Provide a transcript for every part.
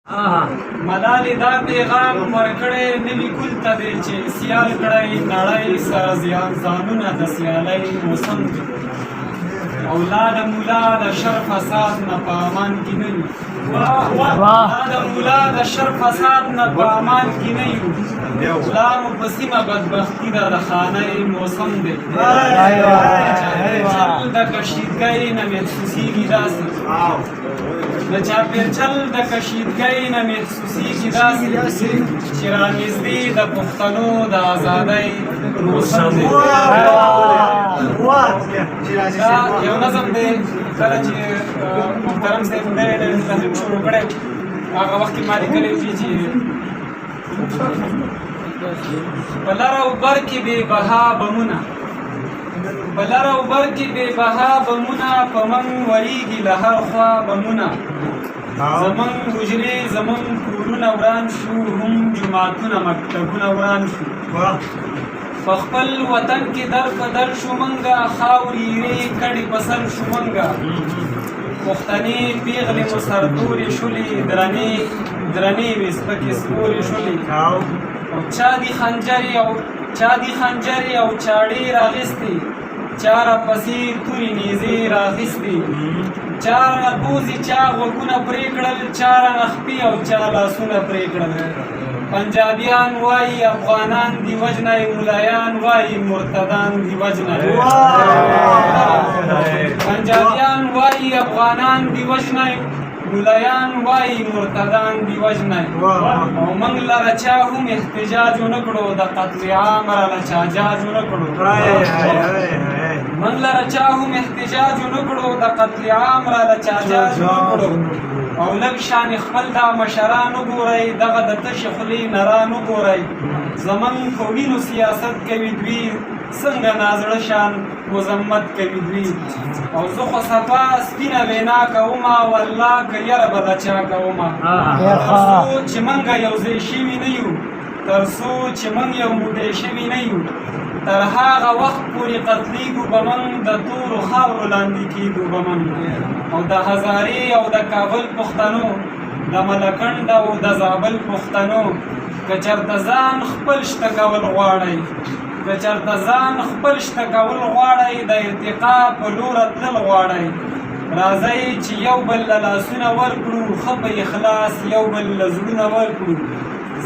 ملالې دا پیغام ورکړی نوي ګل ته دی چې سیال کړی نړۍ سره ځانونه د سیالۍ موسم دی اولاد مولا د شر فساد نه په امان کې نه یو اولاد مولا د شر فساد نه په امان کې نه یو پلار مو په سیمه بدبختي ده د خانه موسم دی چل د کشیدګۍ نه محسوسېږي داسې د چاپېرچل د کشیدګۍ نه محسوسېږي داسې چې رانږدې د پښتنو د ازادۍ موسم دی دا یو نظم دی کله چې محترم صاحب نوی نظم شروع کړی هغه وخت کې ما لیکلی دي چې په لر او بر کې بې بها بمونه په لر او بر کې بې بها بمونه په من وریږي له هر خوا بمونه زمون حجرې زمون کورونه وران شو هم جوماتونه مکتبونه وران شو په خپل وطن کې در په در شو منګه خاورې ایرې کډې په سر شو منګه پښتنې پیغلې مو سرتورې شولې درنې وې سپکې سپورې شولې او چا دي خنجرې او چاړې راغستې چا راپسې تورې نیزې راغستې چا رانه بوزي چا غوږونه پرې کړل چا رانه خپې او چا لاسونه پرې کړل پنجابیان وایي افغانان دی وجنی ملایان وایي مرتدان دی وجنی پنجابیان وایي افغانان دی وجنی ملایان وایي مرتدان دی وجنی او موږ لره چا هم احتجاج ونه کړو د قتل عام راله چا جاج ونه کړو موږ لره چا هم احتجاج ونه کړو د قتل عام راله چا جاج ونه کړو او لږ شان خپل دا مشران وګورئ دغه د تشې خولې نران وګورئ زموږ په وینو سیاست کوي دوی څنګه نازړه شان مذمت کوي دوی او زه خو صفا سپینه وینا کومه والله که یره به د چا کومه تر څو چې موږ یو ځای شوي نه یو تر څو چې موږ یو موټی شوي نه یو تر هغه وخت پورې قتلیږو به موږ د تورو خاورو لاندې کېږو به موږ او د هزارې او د کابل پښتنو د ملکنډ او د زابل پښتنو که چېرته ځان خپل شته کول غواړئ که چېرته ځان خپل شته کول غواړئ د ارتقا په لوره تلل غواړئ راځئ چې یو بل له لاسونه ورکړو ښه په اخلاص یو بل له زړونه ورکړو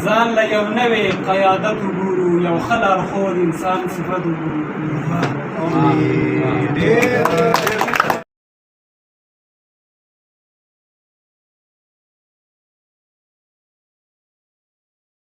ځان له یو نوی قیادت وګورو یو ښه لارښود انسان صفت وګورو